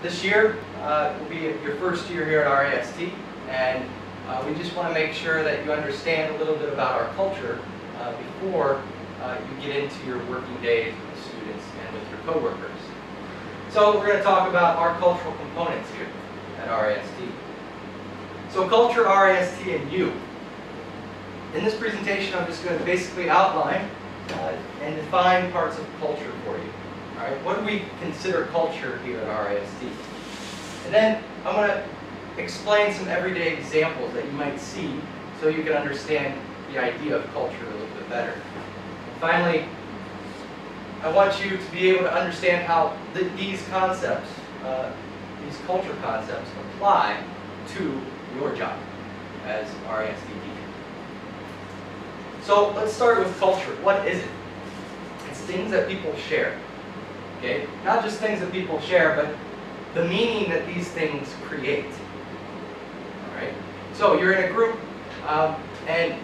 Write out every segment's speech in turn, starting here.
This year will be your first year here at RAST, and we just want to make sure that you understand a little bit about our culture before you get into your working days with the students and with your coworkers. So we're going to talk about our cultural components here at RAST. So culture, RAST, and you. In this presentation, I'm just going to basically outline and define parts of culture for you. All right, what do we consider culture here at RAST? And then I'm going to explain some everyday examples that you might see so you can understand the idea of culture a little bit better. And finally, I want you to be able to understand how these concepts, these culture concepts, apply to your job as RAST teacher. So let's start with culture. What is it? It's things that people share. Okay? Not just things that people share, but the meaning that these things create. All right? So you're in a group, and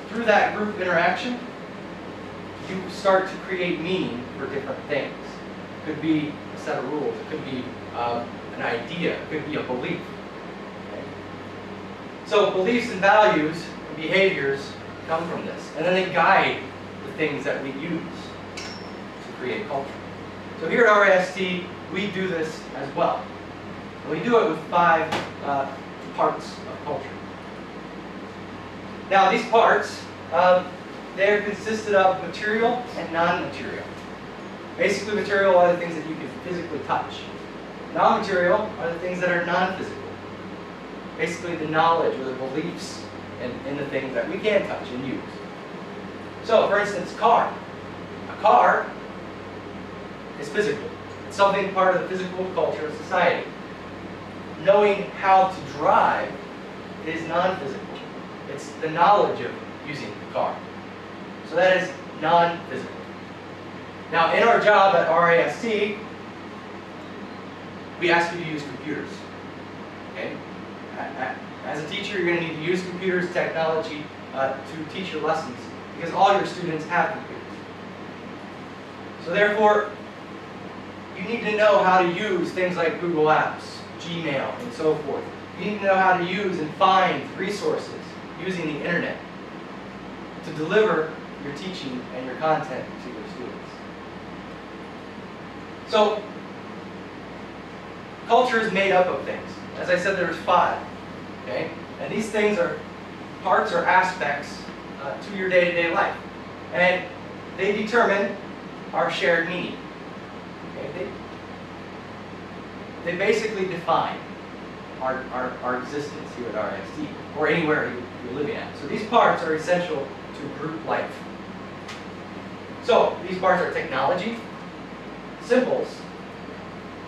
through that group interaction, you start to create meaning for different things. It could be a set of rules. It could be an idea. It could be a belief. Okay? So beliefs and values and behaviors come from this, and then they guide the things that we use to create culture. So here at RAST, we do this as well. And we do it with 5 parts of culture. Now these parts, they're consisted of material and non-material. Basically, material are the things that you can physically touch. Non-material are the things that are non-physical. Basically, the knowledge or the beliefs in the things that we can touch and use. So, for instance, car. A car is physical. It's something part of the physical culture of society. Knowing how to drive is non-physical. It's the knowledge of using the car. So that is non-physical. Now, in our job at RAST, we ask you to use computers. Okay? As a teacher, you're going to need to use computers, technology, to teach your lessons, because all your students have computers. So therefore, you need to know how to use things like Google Apps, Gmail, and so forth. You need to know how to use and find resources using the internet to deliver your teaching and your content to your students. So, culture is made up of things. As I said, there's 5. Okay? And these things are parts or aspects to your day-to-day life. And they determine our shared meaning. Okay? They basically define our existence here at RAST, or anywhere you're living at. So these parts are essential to group life. So these parts are technology, symbols,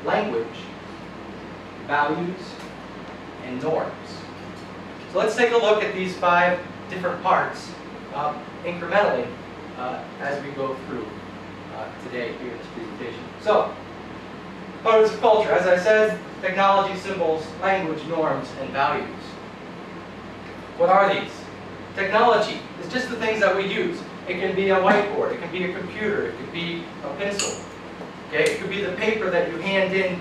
language, values, and norms. So let's take a look at these 5 different parts incrementally as we go through today here in this presentation. So, parts of culture, as I said, technology, symbols, language, norms, and values. What are these? Technology is just the things that we use. It can be a whiteboard, it can be a computer, it could be a pencil. Okay? It could be the paper that you hand in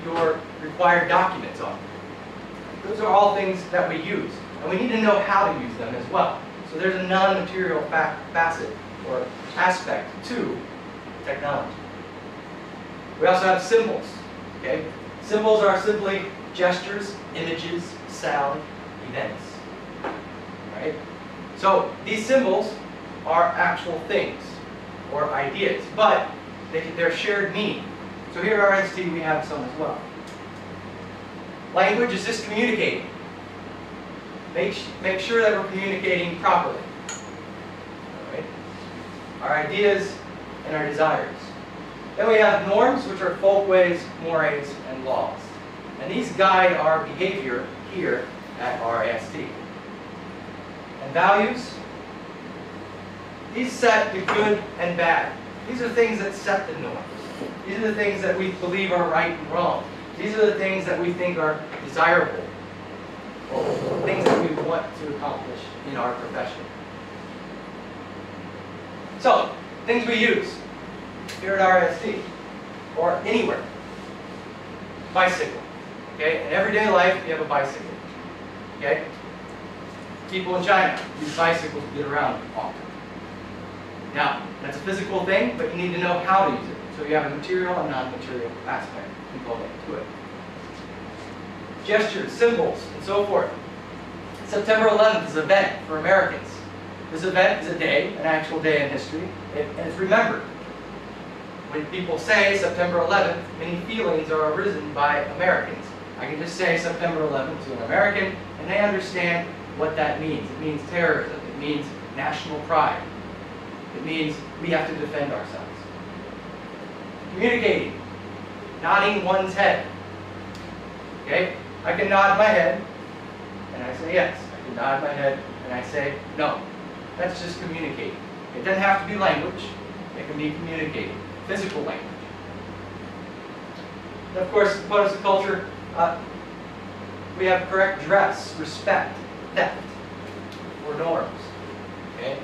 your required documents on. Those are all things that we use, and we need to know how to use them as well. So there's a non-material facet or aspect to technology. We also have symbols. Okay? Symbols are simply gestures, images, sound, events. Right? So these symbols are actual things or ideas, but they're shared meaning. So here at RAST we have some as well. Language is just communicating. Make sure that we're communicating properly. All right? Our ideas and our desires. Then we have norms, which are folkways, mores, and laws. And these guide our behavior here at RAST. And values, these set the good and bad. These are things that set the norms. These are the things that we believe are right and wrong. These are the things that we think are desirable, or things that we want to accomplish in our profession. So, things we use here at RAST, or anywhere. bicycle. Okay? In everyday life, you have a bicycle. Okay? People in China use bicycles to get around often. Now, that's a physical thing, but you need to know how to use it. So you have a material and non-material aspect component to it. Gestures, symbols, and so forth. September 11th is an event for Americans. This event is a day, an actual day in history, and it's remembered. When people say September 11th, many feelings are arisen by Americans. I can just say September 11th to an American, and they understand what that means. It means terrorism. It means national pride. It means we have to defend ourselves. Communicating, nodding one's head. Okay? I can nod my head, and I say yes. I can nod my head, and I say no. That's just communicating. It doesn't have to be language. It can be communicating, physical language. And of course, components of culture, we have correct dress, respect, theft, or norms. Okay?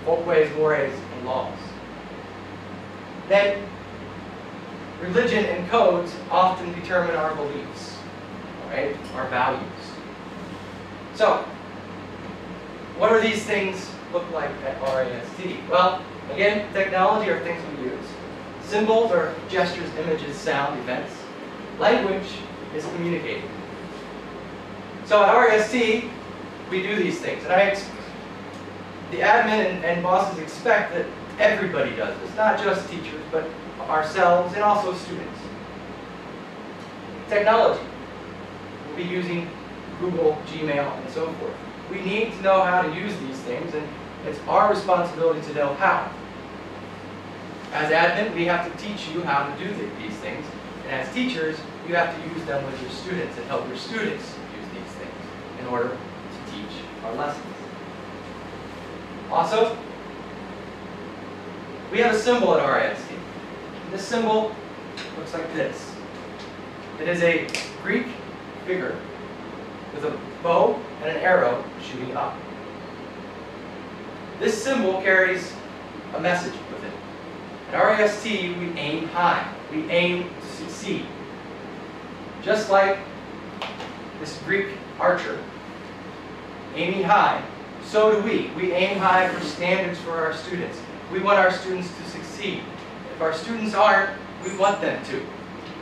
Folkways, mores, and laws. Then, religion and codes often determine our beliefs, right? Our values. So, what do these things look like at RAST? Well, again, technology are things we use. Symbols are gestures, images, sound, events. Language is communicating. So at RAST, we do these things. And the admin and bosses expect that everybody does this, not just teachers, but ourselves and also students. Technology. We'll be using Google, Gmail, and so forth. We need to know how to use these things, and it's our responsibility to know how. As admin, we have to teach you how to do these things, and as teachers, you have to use them with your students and help your students use these things in order to teach our lessons. Also, we have a symbol at RAST. This symbol looks like this. It is a Greek figure with a bow and an arrow shooting up. This symbol carries a message with it. At RAST, we aim high. We aim to succeed. Just like this Greek archer aiming high, so do we. We aim high for standards for our students. We want our students to succeed. If our students aren't, we want them to.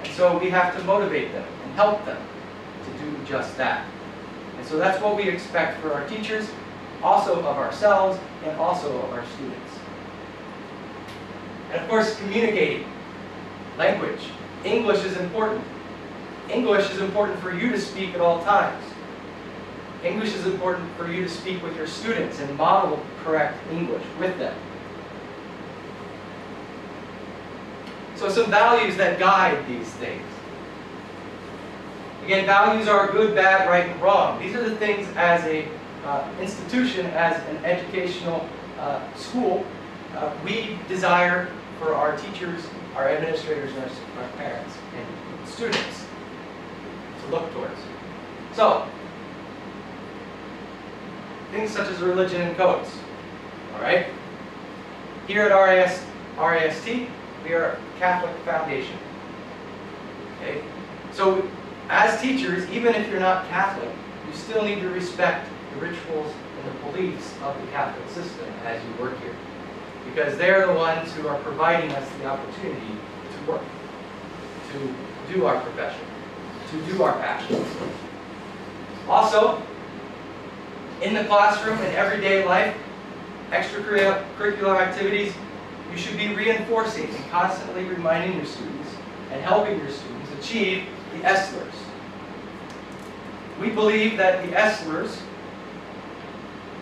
And so we have to motivate them and help them to do just that. And so that's what we expect for our teachers, also of ourselves, and also of our students. And of course, communicating. Language. English is important. English is important for you to speak at all times. English is important for you to speak with your students and model correct English with them. So some values that guide these things. Again, values are good, bad, right, and wrong. These are the things as an institution, as an educational school, we desire for our teachers, our administrators, and our parents and students to look towards. So, things such as religion and codes. All right? Here at RAST, we are a Catholic foundation. Okay? So, as teachers, even if you're not Catholic, you still need to respect the rituals and the beliefs of the Catholic system as you work here. Because they're the ones who are providing us the opportunity to work, to do our profession, to do our passions. Also, in the classroom and everyday life, extracurricular activities, you should be reinforcing and constantly reminding your students and helping your students achieve the ESLERs. We believe that the ESLERs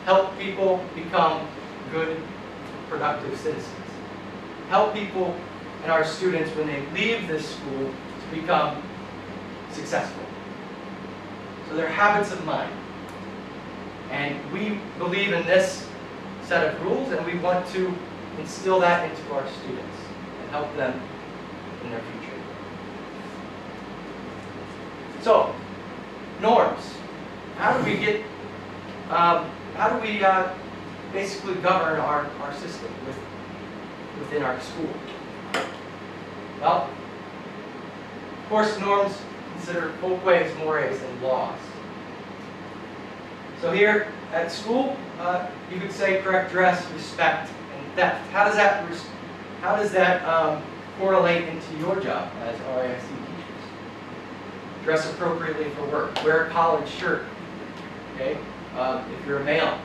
help people become good, productive citizens. Help people and our students, when they leave this school, to become successful. So they're habits of mind. And we believe in this set of rules, and we want to instill that into our students and help them in their future. So, norms. How do we get, basically govern our system within our school? Well, Course norms consider folkways, mores, and laws. So here at school, you could say correct dress, respect, and theft. How does that correlate into your job as RISD teachers? Dress appropriately for work. Wear a collared shirt. Okay? If you're a male,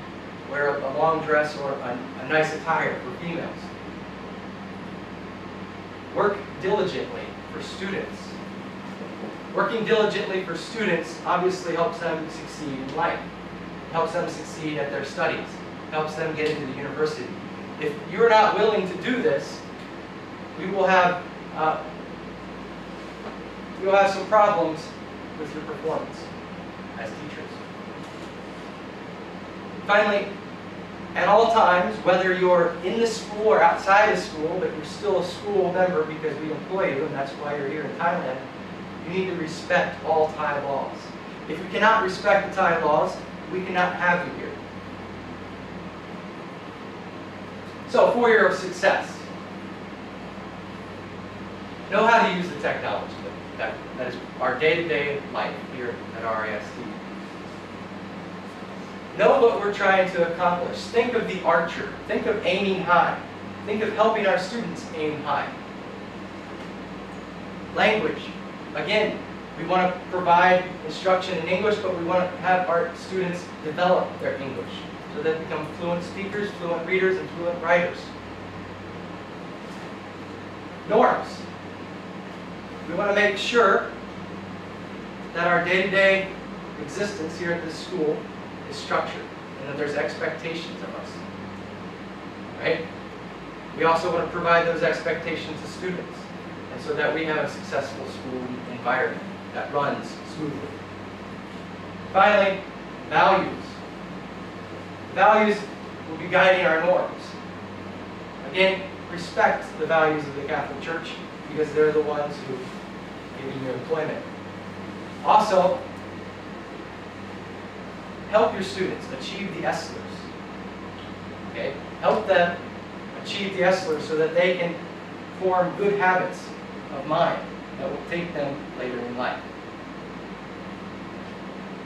wear a long dress or a nice attire for females. Work diligently for students. Working diligently for students obviously helps them succeed in life. It helps them succeed at their studies. It helps them get into the university. If you're not willing to do this, we will have some problems with your performance as teachers. Finally, at all times, whether you're in the school or outside of school, but you're still a school member because we employ you, and that's why you're here in Thailand, you need to respect all Thai laws. If you cannot respect the Thai laws, we cannot have you here. So, 4 year of success. Know how to use the technology. That is our day-to-day life here at RISD. Know what we're trying to accomplish. Think of the archer. Think of aiming high. Think of helping our students aim high. Language. Again, we want to provide instruction in English, but we want to have our students develop their English so they become fluent speakers, fluent readers, and fluent writers. Norms. We want to make sure that our day-to-day existence here at this school is structured and that there's expectations of us. Right? We also want to provide those expectations to students, and so that we have a successful school environment that runs smoothly. Finally, values. Values will be guiding our norms. Again, respect the values of the Catholic Church because they're the ones who give you employment. Also, help your students achieve the ESLERs. Okay? Help them achieve the ESLERs so that they can form good habits of mind that will take them later in life.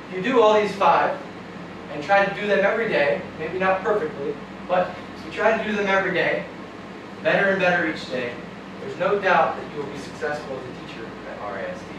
If you do all these 5 and try to do them every day, maybe not perfectly, but if you try to do them every day, better and better each day, there's no doubt that you will be successful as a teacher at RISD.